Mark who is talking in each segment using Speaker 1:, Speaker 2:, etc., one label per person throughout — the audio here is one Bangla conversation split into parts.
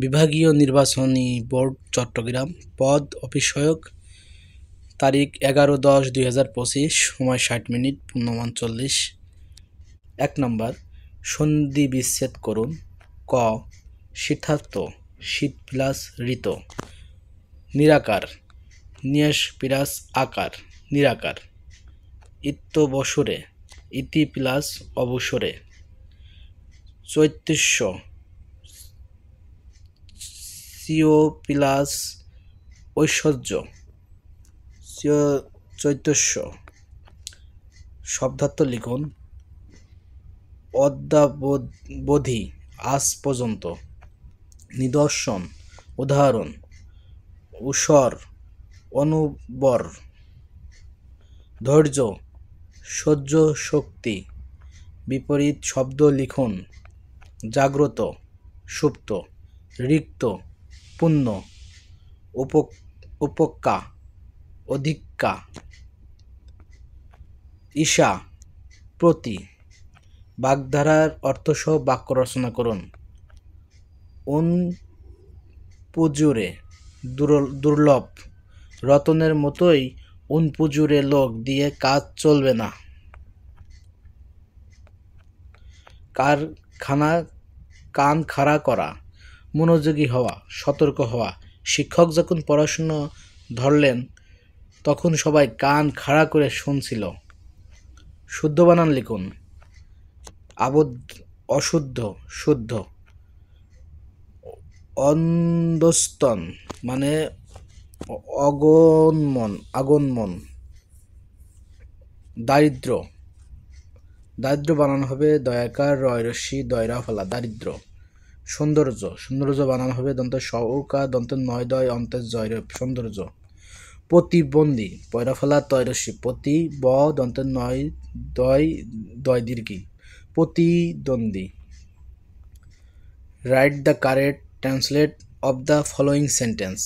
Speaker 1: বিভাগীয় নির্বাচনী বোর্ড চট্টগ্রাম। পদ অফিস সহায়ক। তারিখ 11/10/2025। সময় 60 মিনিট। পূর্ণমান 40। 1 নম্বর, সন্ধি বিচ্ছেদ করুন। ক শীতার্থ, শীত প্লাস ঋত। নিরাকার, নিয়াস প্লাস আকার, নিরাকার। ইত্যবসরে, ইতি প্লাস অবসরে। চৈতস্য, চিও প্লাস ঐশ্বর্য, চৈতস্য। শব্দার্থ লিখুন। অদ্যাবধি, আজ পর্যন্ত। নিদর্শন, উদাহরণ। ঊষর, অনুবর। ধৈর্য, সহ্য শক্তি। বিপরীত শব্দ লিখুন। জাগ্রত, সুপ্ত। রিক্ত, পূর্ণ। উপক্কা, অধিক্কা। ঈশা, প্রতি। বাগধারার অর্থসহ বাক্য রচনা করুন। উনপুজুরে, দুর্লভ। রতনের মতোই উনপুজুরে লোক দিয়ে কাজ চলবে না। কান খাড়া করা, মনোযোগী হওয়া, সতর্ক হওয়া। শিক্ষক যখন পড়াশুনো ধরলেন তখন সবাই কান খাড়া করে শুনছিল। শুদ্ধ বানান লিখুন। অশুদ্ধ, শুদ্ধ। অন্দস্তন মানে আগমন। দারিদ্র, দারিদ্র বানানো হবে দয়াকার রয়রস্যি দয়রা ফলা, দারিদ্র। সৌন্দর্য, সৌন্দর্য বানানো হবে দন্ত সউকা দন্ত নয় দয় অন্তের জয়, সৌন্দর্য। প্রতিবন্ধী, পয়রা ফলা তয়রস্যি, প্রতি ব দন্ত নয় দয় দয় দীর্ঘি, প্রতিদ্বন্দ্বী। Write the correct translate of the following sentence.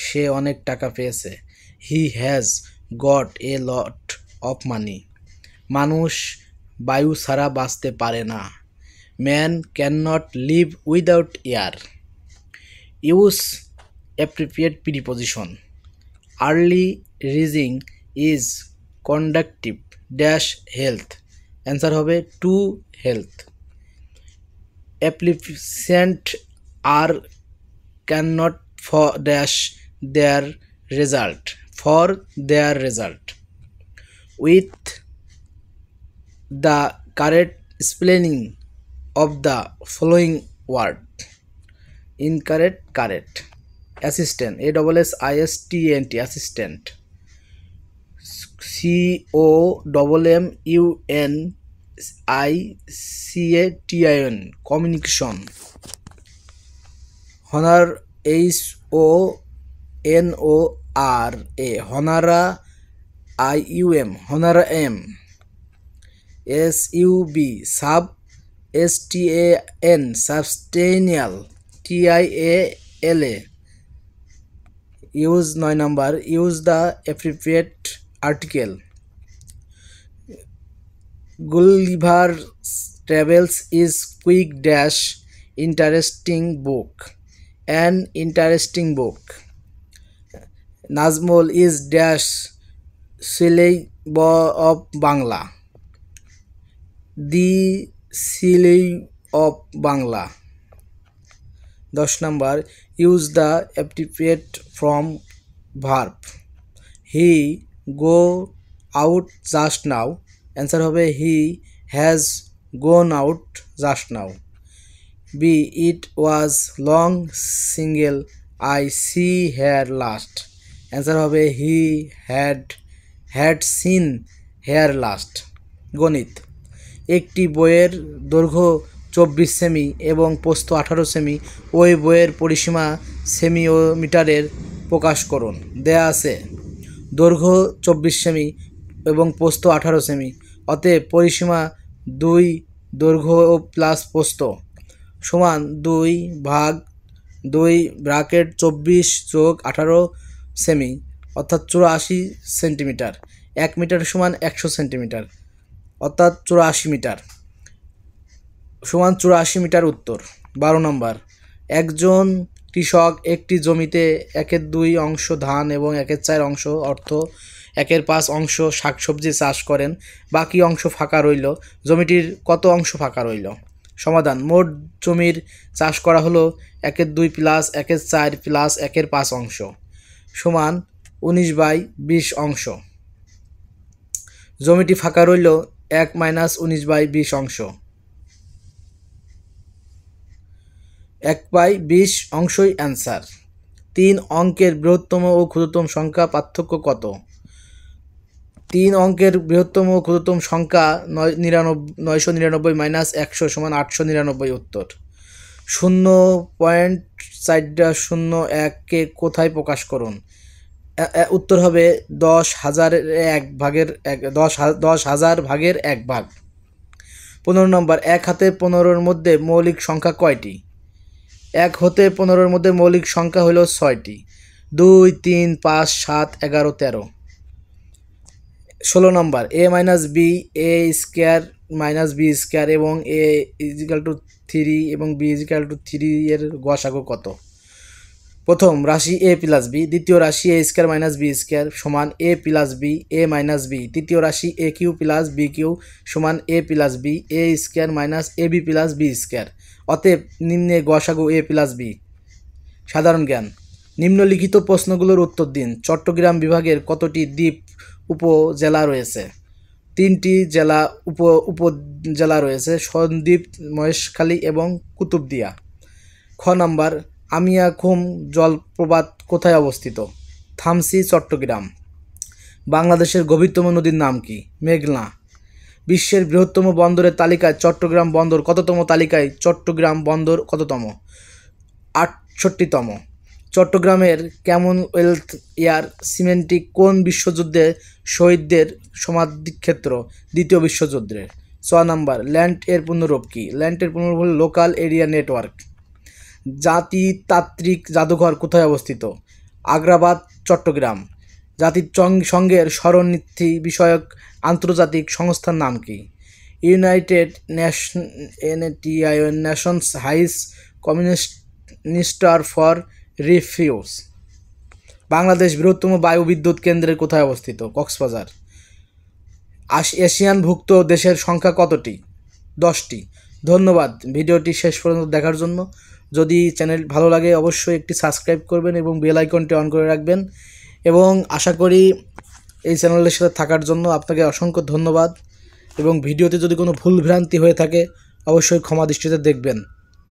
Speaker 1: সে অনেক টাকা পেয়েছে। He has got a lot of money. মানুষ বায়ু ছাড়া বাঁচতে পারে না। Man can not live without air. Use appropriate preposition. Early rising is conductive dash health. Answer হবে to health. Applicant are can not for dash their result, for their result. With the correct spelling of the following word. Incorrect, correct. Assistant, ASSISTANT, assistant. COMMUNICATION, communication. Honor, HONORA, honora. IUM, honorarium. SUB, sub. STAN, substantial. TIALA. Use 9 number. Use the appropriate article. Gulliver's Travels is quick dash interesting book. An interesting book. Nazmul is dash silly of Bangla. The silly of Bangla. 10 number. Use the appropriate form verb. He go out just now. Answer hobe he has gone out just now. B. It was long single I see her last. Answer hobe he had seen her last. গণিত। একটি বইয়ের দৈর্ঘ্য 24 সেমি এবং প্রস্থ 18 সেমি। ওই বইয়ের পরিসীমা সেমি ও মিটারে প্রকাশ করুন। দেয়া আছে দৈর্ঘ্য 24 সেমি এবং প্রস্থ 18 সেমি। অতএব পরিসীমা 2 দৈর্ঘ্য ও প্লাস প্রস্থ সমান 2 ভাগ 2 ব্র্যাকেট 24 যোগ 18 সেমি অর্থাৎ 84 সেন্টিমিটার। 1 মিটার সমান 100 সেন্টিমিটার অর্থাৎ 84 মিটার সমান 84 মিটার উত্তর। 12 নম্বর। একজন কৃষক একটি জমিতে 1/2 অংশ ধান এবং 1/4 অংশ অর্থ 1/5 অংশ শাকসবজি চাষ করেন, বাকি অংশ ফাঁকা রইল। জমিটির কত অংশ ফাঁকা রইল? সমাধান: মোট জমির চাষ করা হলো 1/2 প্লাস 1/4 প্লাস 1/5 অংশ সমান 19/20 অংশ। জমিটি ফাঁকা রইল 1 - 19/20 অংশ। 1/20 অংশই অ্যান্সার। 3 অঙ্কের বৃহত্তম ও ক্ষুদ্রতম সংখ্যা পার্থক্য কত? 3 অঙ্কের বৃহত্তম ও ক্ষুদ্রতম সংখ্যা 999 - 100 = 899 উত্তর। 0.401 কে কোথায় প্রকাশ করুন? উত্তর হবে 10,000 ভাগের 1 ভাগ। 15 নম্বর, 1 হাতে 15-র মধ্যে মৌলিক সংখ্যা কয়টি? 1 হতে 15-র মধ্যে মৌলিক সংখ্যা হলো 6টি। 2, 3, 5, 7, 11, 13। 16 নম্বর, a - b a square - b square এবং a = 3 এবং b = 3 এর গসাগু কত? প্রথম রাশি a + b, দ্বিতীয় রাশি a স্কয়ার - b স্কয়ার সমান a + b a - b, তৃতীয় রাশি aq + bq সমান a + b a square - ab + b square. অতএব নিম্নে গসাগু a + b। সাধারণ জ্ঞান। নিম্নলিখিত প্রশ্নগুলোর উত্তর দিন। চট্টগ্রাম বিভাগের কতটি দ্বীপ উপজেলা রয়েছে? 3টি উপজেলা রয়েছে: সন্দ্বীপ, মহেশখালী এবং কুতুবদিয়া। খ নাম্বার, আমিয়াখুম জলপ্রপাত কোথায় অবস্থিত? থামসি, চট্টগ্রাম। বাংলাদেশের গভীরতম নদীর নাম কি? মেঘনা। বিশ্বের বৃহত্তম বন্দরের তালিকায় চট্টগ্রাম বন্দর কততম তালিকায় চট্টগ্রাম বন্দর কততম? 68তম। চট্টগ্রামের কমনওয়েলথ এয়ার সিমেন্টটি কোন বিশ্বযুদ্ধে শহীদদের সমাধিক্ষেত্র? দ্বিতীয় বিশ্বযুদ্ধের। 6 নাম্বার, ল্যান্ড এর পূর্ণরূপ কি? ল্যান্ড এর পূর্ণরূপ হল লোকাল এরিয়া নেটওয়ার্ক। জাতিতাত্ত্বিক জাদুঘর কোথায় অবস্থিত? আগ্রাবাদ, চট্টগ্রাম। জাতিসংঘের শরণার্থী বিষয়ক আন্তর্জাতিক সংস্থার নাম কি? United Nations High Commissioner for Refugees. Bangladesh বৃহত্তম বায়ু বিদ্যুৎ কেন্দ্রের কোথায় অবস্থিত? কক্সবাজার। এশিয়ানভুক্ত দেশের সংখ্যা কতটি? 10টি। ধন্যবাদ ভিডিওটি শেষ পর্যন্ত দেখার জন্য। যদি চ্যানেল ভালো লাগে অবশ্যই একটি সাবস্ক্রাইব করবেন এবং বেল আইকনটি অন করে রাখবেন, এবং আশা করি এই চ্যানেলের সাথে থাকার জন্য আপনাকে অসংখ্য ধন্যবাদ। এবং ভিডিওতে যদি কোনো ভুল ভ্রান্তি হয়ে থাকে অবশ্যই ক্ষমা দৃষ্টিতে দেখবেন।